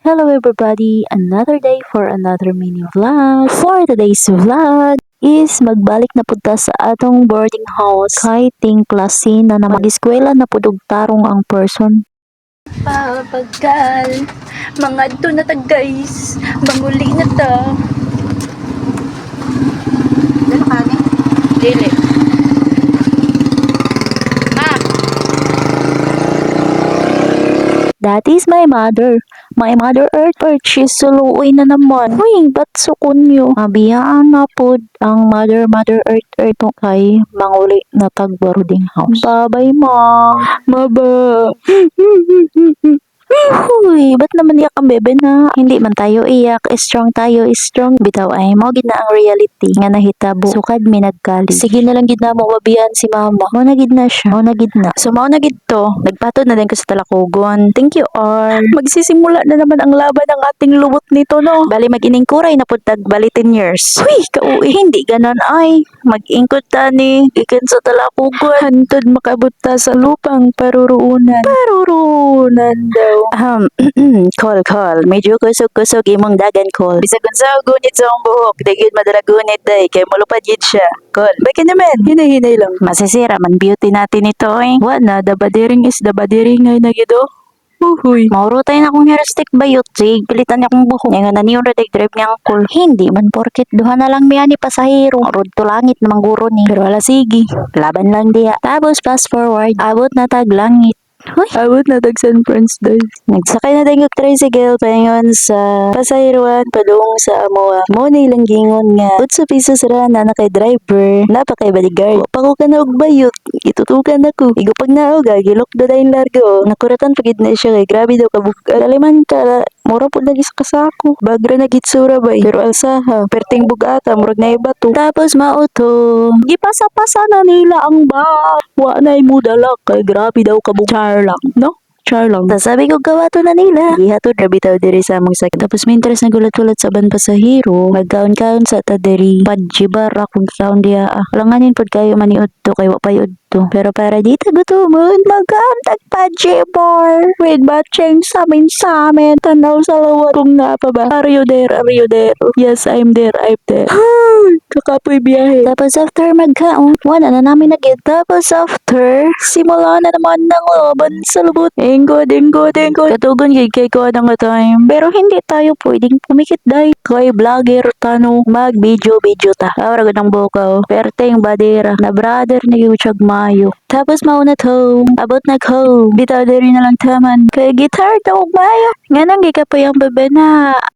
Hello everybody! Another day for another mini vlog. For today's vlog is magbalik na punta sa atong boarding house kay ting klase na mag-eskwela na pudog tarong ang person. Pagkal, mga to na ta guys, manguli na ta. Dalo ka ni? Dili. That is my mother. My mother Earth, she's suluoy na naman. Uy, ba't sukon nyo? Mabiyaan na po ang mother Earth kay manguli na tag boarding house. Bye-bye, mom. Maba. Uy, ba't naman iyak ang bebe na? Hindi man tayo iyak, strong tayo, strong. Bitaw ay mo gid na ang reality nga nahitabo. Sukad mi nagkali. Sige na lang gid na mo mabiyan si mama. Mo na gid na siya. Mo na gid na. So mao na gid to. Nagpatod na din ko sa talakogon. Thank you all. Magsisimula na naman ang laban ng ating lubot nito, no? Bali mag-ining kuray na pud tag bali 10 years. Uy, kauwi hindi ganon ay. Mag-ingkod ta ni ikin sa talakogon. Hantod makabot ta sa lupang paruruunan. Paruruunan daw. Call. Medyo kusog-kusog imong dagan call. Bisag unsa gunit sa ang buhok, digid madala gunit day kay mulupad gid siya. Call. Baka naman, hinay lang. Masisira man beauty natin ito eh. Wa na, dabadiring is dabadiring ay nagido. Uhuy. Mauro tayo na akong hairstick bayot. Sige, pilitan niya akong buhok. Ngayon na niyo red drive niya ang call. Hindi man porket duha na lang miya ni pasahero. Road to langit namang guro ni. Pero wala sige. Laban lang diya. Tapos fast forward. Abot na tag langit. Hoy, abot na tag San Francisco days. Nagsakay na tayo tricycle paingon sa pasahiruan padung sa Amoa. Mo na ilang gingon nga 8 pesos ra na kay driver. Napakay bodyguard. Pako ka na og bayot. Itutukan ako. Igo pag naog gilok da dayon largo. Nakuratan pagid na siya kay grabe daw kabuk. Aliman ka mura po lagi sa kasako. Bagra na gitsura bay. Pero alsaha. Perting bugata. Murag na ibato. Tapos mauto. Gipasa-pasa na nila ang ba. Wa na imudalak. Kay grabe daw kabuk. Char lang. No? Char lang. Tapos sabi ko gawato na nila. Ihatod na bitaw diri sa among sakit. Tapos may interes na gulat-gulat sa ban pasahero. Magkaon-kaon sa ta diri. Padjibar akong kaon diya. Langanin pod kayo maniud to kay wa payud to. Pero para dito gutumon, magkaamtag padjibar. With batching sa amin. Tanaw sa lawat kung nga pa ba. Are you there? Yes, I'm there. Kakapoy biyahe. Tapos after magkaon, wala na namin nagit. Tapos after, simula na naman ng laban sa lubot. Engkod. Katugon kay ko na nga time. Pero hindi tayo pwedeng pumikit dahil kay vlogger tano mag-video ta. Awara ko ng bukaw. Perteng badera na brother na yuchag mayo. Tapos mauna to. Abot na ko. Bitaw diri na lang taman. Kay guitar daw mayo. Nga nang gikapay ang bebe na